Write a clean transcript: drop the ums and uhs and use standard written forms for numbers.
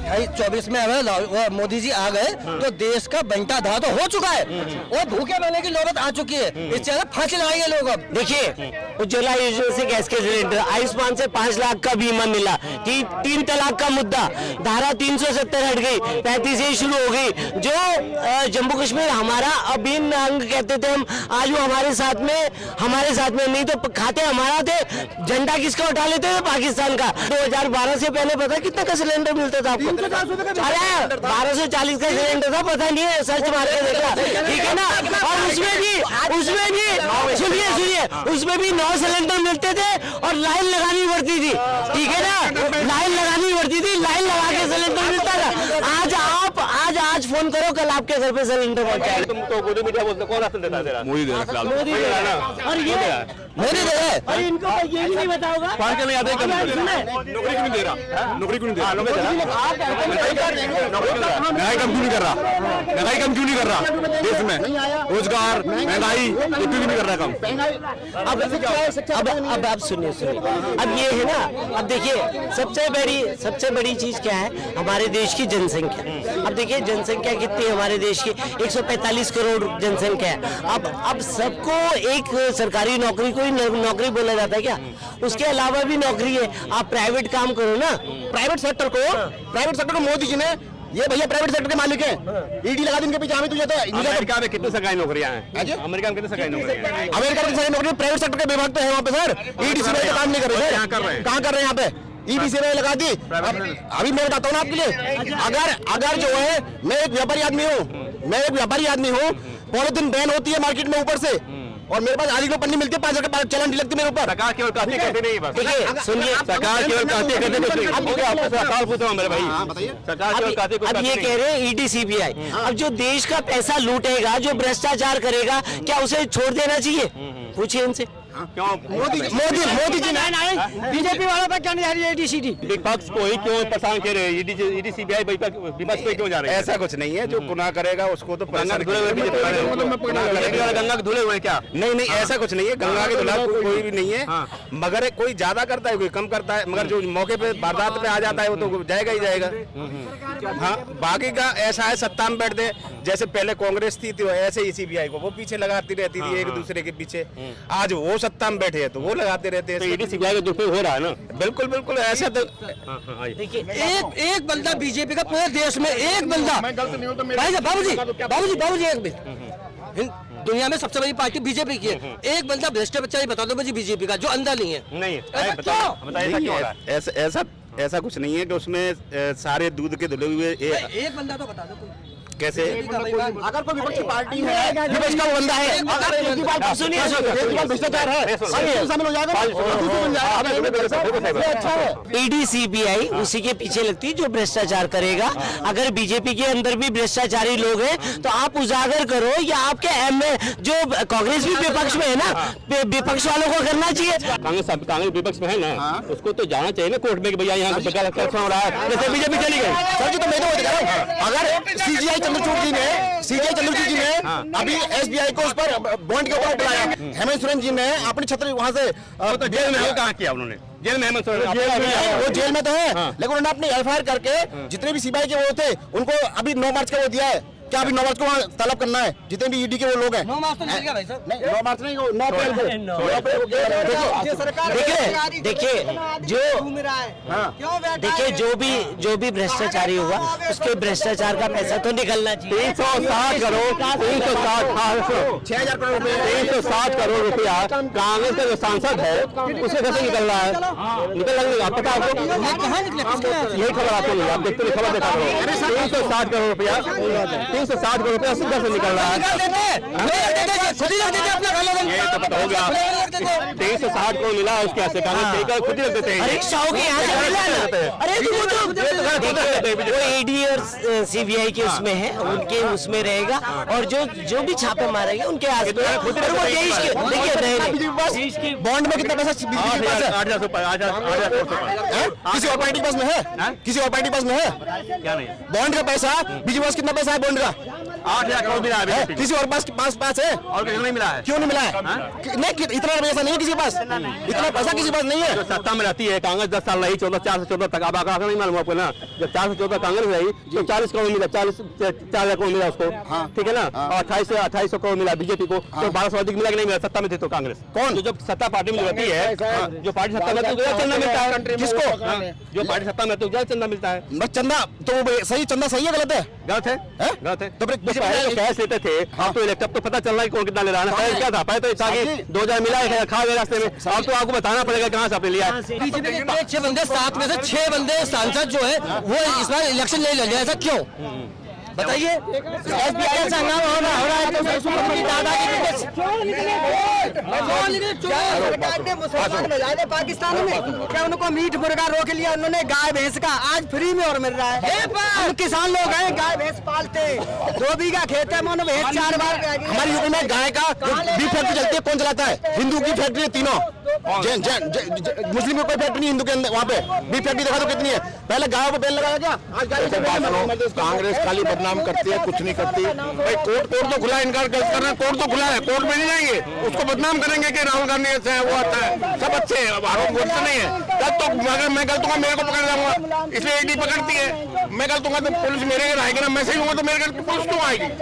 28-24 में अगर मोदी जी आ गए तो देश का बंटा धार तो हो चुका है और भूखे मरने की नौबत आ चुकी है। इस जगह फांसी लगाएंगे लोग। अब देखिए, उज्ज्वला योजना से गैस के सिलेंडर, आयुष्मान से 5 लाख का बीमा मिला, 3 तलाक का मुद्दा, धारा 370 हट गई, 35 से शुरू हो गई। जो जम्मू कश्मीर हमारा अभिन्न अंग कहते थे हम, आज वो हमारे साथ में नहीं तो खाते हमारा थे। झंडा किसका उठा लेते थे? पाकिस्तान का। 2012 से पहले पता कितना का सिलेंडर मिलता था आपको? अरे 1240 का सिलेंडर था, पता नहीं है, सर्च मार के देखा, ठीक है ना। और उसमें भी सुनिए उसमें भी 9 सिलेंडर मिलते थे और लाइन लगानी पड़ती थी, ठीक है ना। लाइन लगानी पड़ती थी, लाइन लगा के सिलेंडर मिलता था। आज फोन करो, कल आपके घर पे सिलेंडर पहुंच जाएगा। तुम तो मोदी मीडिया बोलते, कौन राशन देता है तेरा? मोदी दे रहा है। मोदी दे रहा है। और ये मोदी दे रहे हैं। और इनको ये भी नहीं बता होगा पढ़ के नहीं आते, नौकरी क्यों नहीं दे रहा? नौकरी क्यों नहीं दे रहा? महंगाई कम क्यों नहीं कर रहा? महंगाई कम क्यों नहीं कर रहा देश में? रोजगार, महंगाई क्यों नहीं कर रहा कम? अब सुनिए, अब ये है ना, अब देखिए सबसे बड़ी चीज क्या है? हमारे देश की जनसंख्या। अब देखिए जनसंख्या कितनी है हमारे देश की? 145 करोड़ जनसंख्या है। अब सबको एक सरकारी नौकरी को ही नौकरी बोला जाता है क्या? उसके अलावा भी नौकरी है। आप प्राइवेट काम करो ना। प्राइवेट सेक्टर को मोदी जी ने, ये भैया प्राइवेट सेक्टर के मालिक हैं, ईडी लगा दी इनके पीछे। हमें तुझे तो अमेरिका में कितनी सरकारी नौकरियां हैं? अमेरिका में कितनी सरकारी नौकरियां हैं? अमेरिका में सरकारी नौकरी प्राइवेट सेक्टर के विभाग तो है वहाँ पे सर। ईडी सीबीआई काम नहीं कर रहे। कहाँ कर रहे हैं? कहाँ कर रहे हैं? यहाँ पे ईडी सीबीआई लगा दी। अभी मैं बताता हूँ ना आपके लिए, अगर जो है, मैं एक व्यापारी आदमी हूँ, पॉलिथीन बैन होती है मार्केट में ऊपर से, और मेरे पास आधी किलो पन्नी मिलती है, 5 रुपए चलन लगती है मेरे ऊपर। सरकार केवल कहते कहते नहीं, बस देखिए सुनिए, सरकार केवल कहते कहते नहीं। आपको सवाल पूछता हूँ मेरे भाई, बताइए। सरकार केवल कहते अब ये कह रहे हैं ईडी सीबीआई। अब जो देश का पैसा लूटेगा, जो भ्रष्टाचार करेगा, क्या उसे छोड़ देना चाहिए? पूछिए इनसे। क्यों मोदी जी ने बीजेपी वालों पर क्या नहीं आ रही है ईडी? विपक्ष को ही क्यों परेशान कर रहे हैं? ईडी सीबीआई विपक्ष पे क्यों जा रहे हैं? ऐसा कुछ नहीं है, जो गुनाह करेगा उसको तो गंगा के धुले हुए गंगा के धुले हुए क्या? नहीं, ऐसा कुछ नहीं है। गंगा के धुला कोई भी नहीं है, मगर कोई ज्यादा करता है, कोई कम करता है, मगर जो मौके पे वारदात पे आ जाता है वो तो जाएगा ही जाएगा। हाँ, बाकी का ऐसा है, सत्ता में बैठ दे, जैसे पहले कांग्रेस थी तो ऐसे ही सीबीआई को वो पीछे लगाती रहती थी, एक दूसरे के पीछे। आज वो सत्ता में बैठे हैं तो वो लगाते रहते हैं। ईडी सीबीआई का दुरुपयोग हो रहा है ना? बिल्कुल ऐसा तो। देखिए एक बंदा बीजेपी का पूरे देश में, एक बंदा। बाबूजी एक मिनट, दुनिया में सबसे बड़ी पार्टी बीजेपी की है, एक बंदा भ्रष्टाचारी बता दो मुझे बीजेपी का जो अंदर नहीं है। नहीं ऐसा कुछ नहीं है कि उसमें सारे दूध के धुले हुए एक बंदा तो बता दो कैसे? अगर कोई विपक्षी पार्टी है, विपक्ष का वो बंदा है, अगर सुनिए भ्रष्टाचार है, शामिल हो जाएगा। ईडी सीबीआई उसी के पीछे लगती है जो भ्रष्टाचार करेगा। अगर बीजेपी के अंदर भी भ्रष्टाचारी लोग हैं तो आप उजागर करो, या आपके जो कांग्रेस भी विपक्ष में है ना, विपक्ष वालों को करना चाहिए। कांग्रेस विपक्ष में है ना, उसको तो जाना चाहिए ना कोर्ट में कि भैया यहाँ हो रहा है, जैसे बीजेपी चली गई। सर जी तो मैं तो बता रहा हूँ, अगर सीजीआई चंद्रचूड़ जी ने अभी एसबीआई को उस पर बॉन्ड के ऊपर बुलाया, हेमंत सोरेन जी ने अपनी छतरी वहां से जेल में कहाँ किया उन्होंने? जेल में हेमंत सोरेन वो जेल में तो है, लेकिन उन्होंने अपनी एफआईआर करके जितने भी सीबीआई के वो थे उनको अभी 9 मार्च का वो दिया है। क्या अभी 9 मार्च को वहाँ तलब करना है जितने भी ईडी के वो लोग हैं? 9 मार्च तो नहीं भाई साहब, नहीं 9 मार्च नहीं, 9 अप्रैल को। देखिए जो भी भ्रष्टाचारी होगा उसके भ्रष्टाचार का पैसा तो निकलना चाहिए। 360 करोड़ रुपया कांग्रेस का जो सांसद है उसे कैसे निकल रहा है? पता आपको? यही खबर आपको नहीं, आप देखते खबर देखा करो। 360 करोड़ रुपया 360 करोड़ रुपया सीधा से निकल रहा है। ये तो पता होगा, 360 करोड़ मिला है उसके ऐसे कांग्रेस खुद ही रख देते हैं। वो ईडी और सीबीआई के उसमें है, उनके उसमें रहेगा, और जो भी छापे मारेंगे उनके आस में। वो देश के देखिए बॉन्ड में कितना पैसा किसी और पार्टी के पास में है? किसी और पार्टी के पास में है? क्या नहीं? बॉन्ड का पैसा बीजेपी के पास कितना पैसा है बॉन्ड का? 8,000 करोड़ मिला है है? बीजेपी किसी और पास पास है? और किसी को नहीं मिला है। क्यों नहीं मिला है? नहीं इतना पैसा नहीं है किसी के पास, इतना पैसा किसी के पास नहीं है। जो सत्ता में रहती है कांग्रेस 10 साल रही 4 से 14 तक, अब आंकड़ा नहीं मालूम आपको ना, जब 4 से 14 कांग्रेस रही तो 40 करोड़ मिला, 4,000 करोड़ मिला उसको, ठीक है ना, और 2800 करोड़ मिला बीजेपी को, तो 1200 अधिक मिला कि नहीं मिला सत्ता में थे तो कांग्रेस कौन, जो जब सत्ता पार्टी में रहती है, जो पार्टी सत्ता में तो चंदा मिलता है किसको? जो पार्टी सत्ता में तो चंदा मिलता है। बस चंदा तो सही, चंदा सही है गलत है? गलत है, हैं? गलत है। तो फिर तो पहले तो कैश लेते थे, अब तो इलेक्ट, अब तो पता चल रहा है कौन कितना ले रहा है। पहले क्या था, पहले तो था कि 2000 मिला है खा गए रास्ते में, अब तो आपको बताना पड़ेगा कहाँ से आपने लिया है। बीजेपी के 6 बंदे, 7 में से 6 बंदे सांसद जो है वो इस बार इलेक्शन नहीं लड़ रहे, ऐसा क्यों बताइए? ऐसा हंगामा हो रहा है तो सरकार ने मुसलमान भेजा पाकिस्तान में, क्या उनको मीट मुर्गा रोक लिया उन्होंने, गाय भैंस का आज फ्री में और मिल रहा है। हम किसान लोग हैं, गाय भैंस पालते, 2 बीघा खेत है, मानो भैंस 4 बार। हमारी यूपी में गाय का बीफ फैक्ट्री चलती है, कौन चलाता है? हिंदू की फैक्ट्री है तीनों, मुस्लिम की कोई फैक्ट्री नहीं हिंदू के अंदर, वहाँ पे बीफ फैक्ट्री देखा तो कितनी है? पहले गायों को बैन लगाया क्या? आज गाय कांग्रेस खाली बदनाम करती है, कुछ नहीं करती भाई। कोर्ट तो खुला है, इनकार करना, कोर्ट तो खुला है, कोर्ट में नहीं जाएंगे, उसको बदनाम करेंगे कि राहुल गांधी ऐसा है, वो आता है, सब अच्छे हैं, आरोप बोलते नहीं है। तब तो अगर मैं गलत हूँ मेरे को पकड़ जाऊंगा, इसलिए ईडी पकड़ती है, मैं गलत हूँ तो पुलिस मेरे घर आएगी ना, मैं सही हूँ तो मेरे घर पुलिस क्यों आएगी?